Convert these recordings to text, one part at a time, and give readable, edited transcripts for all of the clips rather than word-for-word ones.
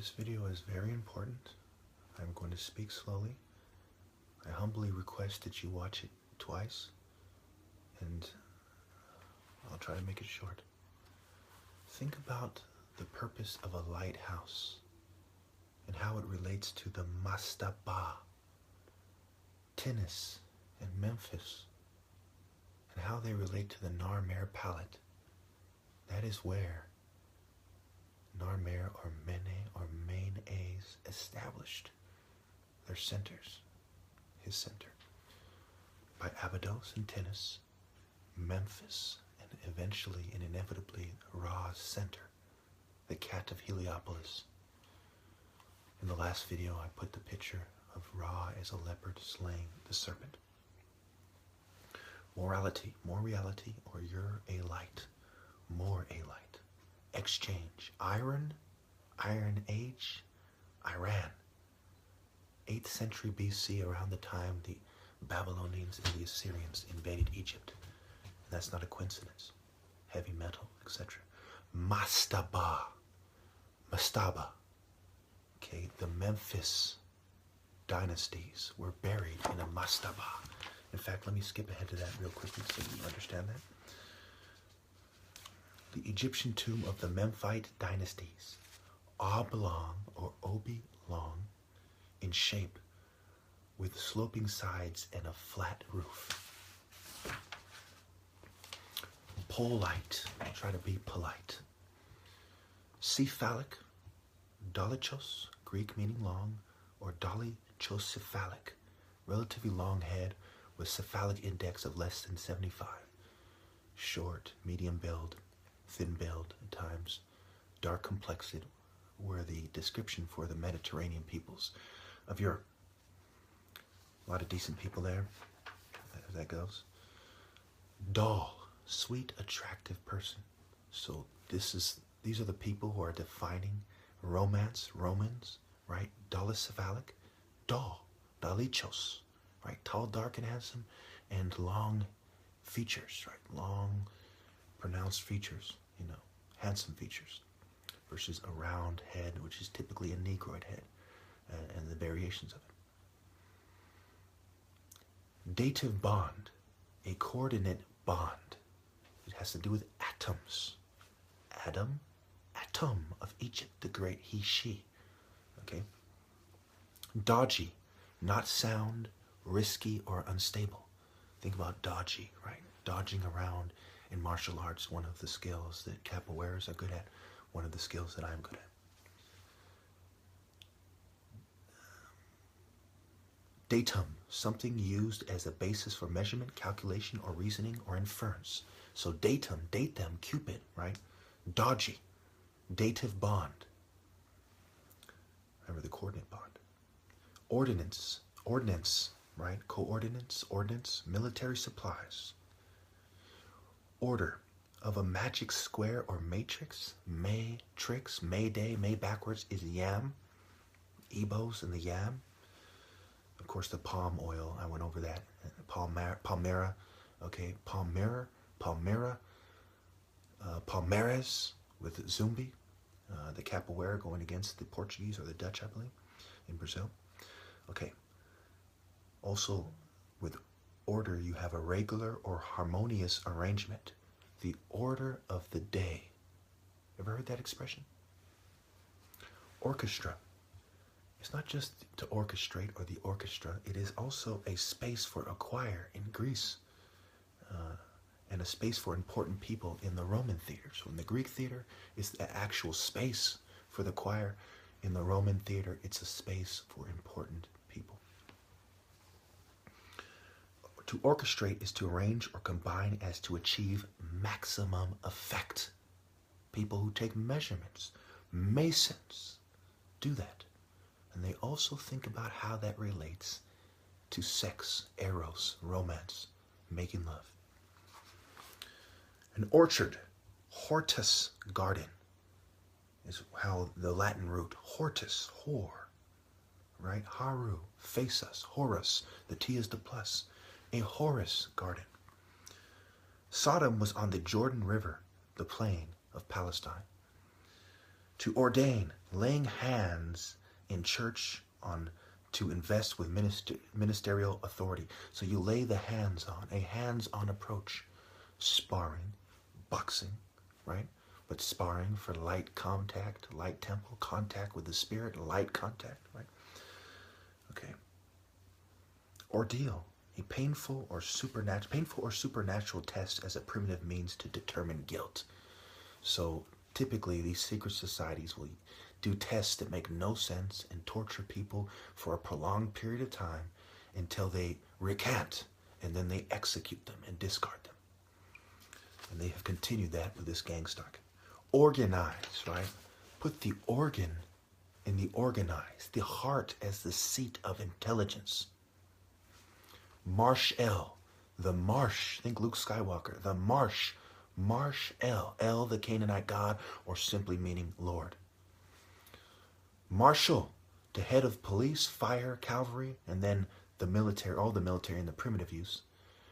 This video is very important. I'm going to speak slowly. I humbly request that you watch it twice, and I'll try to make it short. Think about the purpose of a lighthouse and how it relates to the mastaba, Tennis, and Memphis, and how they relate to the Narmer palette. That is where Narmer or Mene or Main A's established their centers, his center. By Abydos and Tennis, Memphis, and eventually and inevitably Ra's center, the cat of Heliopolis. In the last video, I put the picture of Ra as a leopard slaying the serpent. Morality, more reality, or you're a light, more a light. Exchange, Iron Age, Iran. 8th century BC, around the time the Babylonians and the Assyrians invaded Egypt. And that's not a coincidence. Heavy metal, etc. Mastaba. Okay, the Memphis dynasties were buried in a mastaba. In fact, let me skip ahead to that real quickly so you understand that. The Egyptian tomb of the Memphite dynasties, oblong or oblong in shape, with sloping sides and a flat roof. Polite, try to be polite. Cephalic, dolichos, Greek meaning long, or dolichocephalic, relatively long head with cephalic index of less than 75. Short, medium build, thin build at times, dark complexed were the description for the Mediterranean peoples of Europe. A lot of decent people there, as that goes. Doll, sweet, attractive person. So these are the people who are defining romance, Romans, right? Dolicephalic, doll, dolichos, right? Tall, dark, and handsome, and long features, right? Long, pronounced features, handsome features, versus a round head, which is typically a negroid head, and the variations of it. Dative bond, a coordinate bond. It has to do with atoms. Atom of Egypt, the great he, she. Okay. Dodgy, not sound, risky, or unstable. Think about dodgy, right? Dodging around in martial arts, one of the skills that capoeiras are good at, one of the skills that I'm good at. Datum, something used as a basis for measurement, calculation, or reasoning, or inference. So datum, date them, Cupid, right? Dodgy, dative bond. Remember the coordinate bond. Ordinance, right? Coordinates, ordnance, military supplies. Order of a magic square or matrix. Matrix, Mayday, May backwards is yam. Ebos and the yam. Of course, the palm oil, I went over that. Palmera, okay, Palmera, Palmeiras with Zumbi, the capoeira going against the Portuguese or the Dutch, I believe, in Brazil. Okay. Also, with order, you have a regular or harmonious arrangement. The order of the day. Ever heard that expression? Orchestra. It's not just to orchestrate or the orchestra. It is also a space for a choir in Greece, and a space for important people in the Roman theater. So in the Greek theater, it's the actual space for the choir. In the Roman theater, it's a space for important people. To orchestrate is to arrange or combine as to achieve maximum effect. People who take measurements, masons, do that. And they also think about how that relates to sex, eros, romance, making love. An orchard, hortus, garden, is how the Latin root, hortus, hor, right? Haru, face us, horus, the T is the plus. A Horus garden. Sodom was on the Jordan River, the plain of Palestine. To ordain, laying hands in church on to invest with ministerial authority. So you lay the hands on, a hands-on approach. Sparring, boxing, right? But sparring for light contact, light temple, contact with the spirit, light contact, right? Okay. Ordeal, a painful or supernatural test as a primitive means to determine guilt. So typically these secret societies will do tests that make no sense and torture people for a prolonged period of time until they recant, and then they execute them and discard them. And they have continued that with this gang stark. Organize, right? Put the organ in the organized, the heart as the seat of intelligence. Marsh-el, the marsh, think Luke Skywalker, the marsh, Marsh-el, El the Canaanite god, or simply meaning Lord. Marshal, the head of police, fire, cavalry, and then the military, all the military in the primitive use,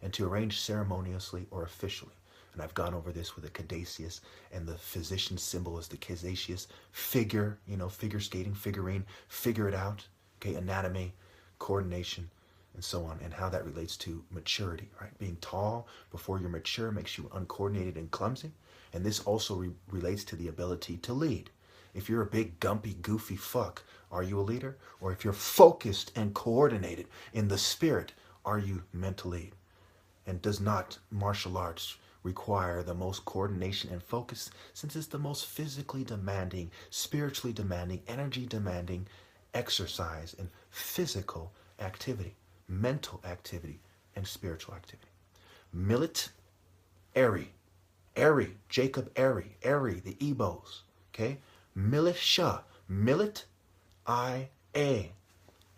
and to arrange ceremoniously or officially. And I've gone over this with the caduceus, and the physician symbol is the caduceus. Figure, figure skating, figurine, figure it out, okay, anatomy, coordination, and so on, and how that relates to maturity, right? Being tall before you're mature makes you uncoordinated and clumsy, and this also relates to the ability to lead. If you're a big, gumpy, goofy fuck, are you a leader? Or if you're focused and coordinated in the spirit, are you meant to lead? And does not martial arts require the most coordination and focus, since it's the most physically demanding, spiritually demanding, energy demanding exercise and physical activity, mental activity, and spiritual activity. Millet, Airy, Jacob Airy, the Ebos, okay? Militia, millet, I-A,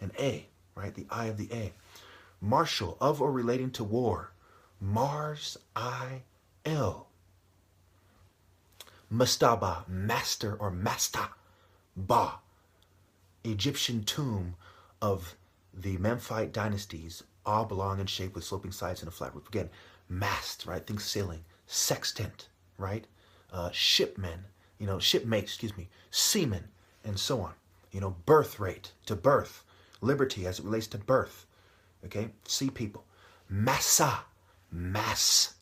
an A, right? The I of the A. Martial, of or relating to war, Mars, I-L. Mastaba, master or Masta, Ba, Egyptian tomb of the Memphite dynasties, oblong in shape with sloping sides and a flat roof. Again, mast, right? Think sailing. Sextant, right? Shipmen, shipmates, seamen, and so on. Birth rate, to birth. Liberty as it relates to birth. Okay? Sea people. Massa, mass,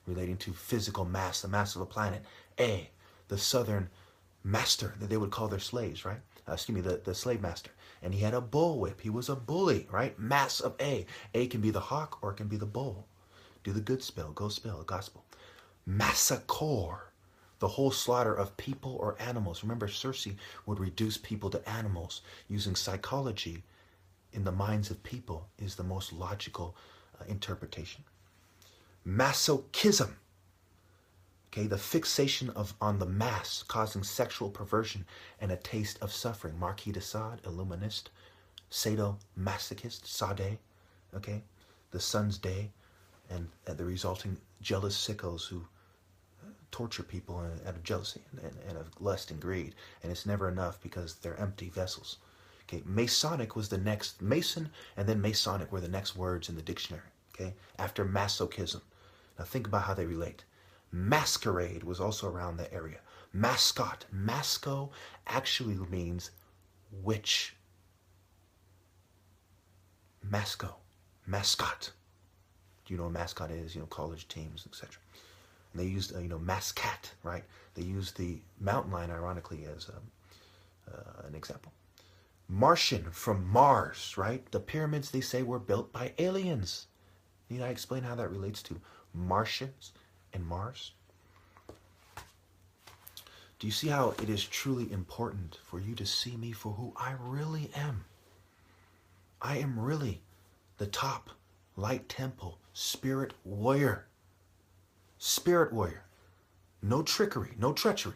relating to physical mass, the mass of a planet. A, the southern master that they would call their slaves, right? The slave master. And he had a bullwhip. He was a bully, right? Mass of A. A can be the hawk or it can be the bull. Do the good spell, go spell, gospel. Massacre, the whole slaughter of people or animals. Remember, Circe would reduce people to animals. Using psychology in the minds of people is the most logical interpretation. Masochism, okay, the fixation on the mass, causing sexual perversion and a taste of suffering. Marquis de Sade, Illuminist, sadomasochist, Sade, okay, the sun's day, and the resulting jealous sickos who torture people out of jealousy and of lust and greed, and it's never enough because they're empty vessels. Okay, Masonic was the next, Mason and then Masonic were the next words in the dictionary, okay, after masochism. Now think about how they relate. Masquerade was also around that area. Mascot, masco actually means witch. Masco, mascot. Do you know what a mascot is? College teams, etc. And they used, mascat, right? They used the mountain lion, ironically, as an example. Martian, from Mars, right? The pyramids, they say, were built by aliens. Need I explain how that relates to Martians and Mars? Do you see how it is truly important for you to see me for who I really am? I am really the top light temple spirit warrior. Spirit warrior. No trickery, no treachery.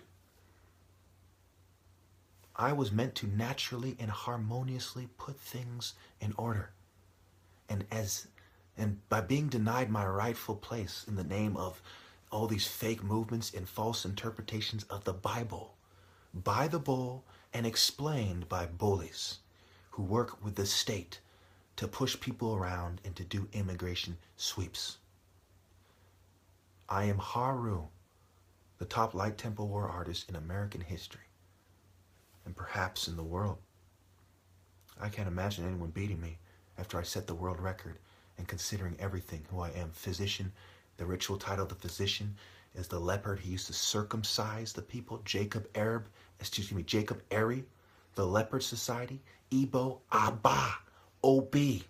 I was meant to naturally and harmoniously put things in order. And by being denied my rightful place in the name of all these fake movements and false interpretations of the Bible, by the bull and explained by bullies who work with the state to push people around and to do immigration sweeps. I am Haru, the top light temple war artist in American history. And perhaps in the world. I can't imagine anyone beating me after I set the world record, and considering everything who I am. Physician, the ritual title of the physician is the leopard. He used to circumcise the people. Jacob Eri, the leopard society. Igbo, Aba, Obi.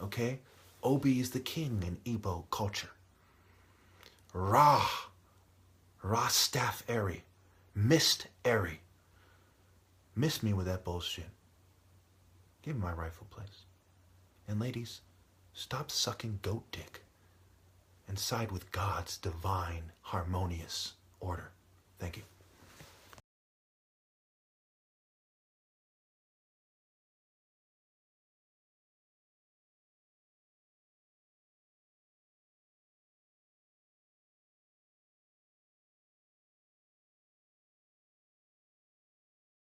Okay? Obi is the king in Igbo culture. Ra Staff Eri, Mist Eri. Miss me with that bullshit. Give me my rightful place. And ladies, stop sucking goat dick and side with God's divine, harmonious order. Thank you.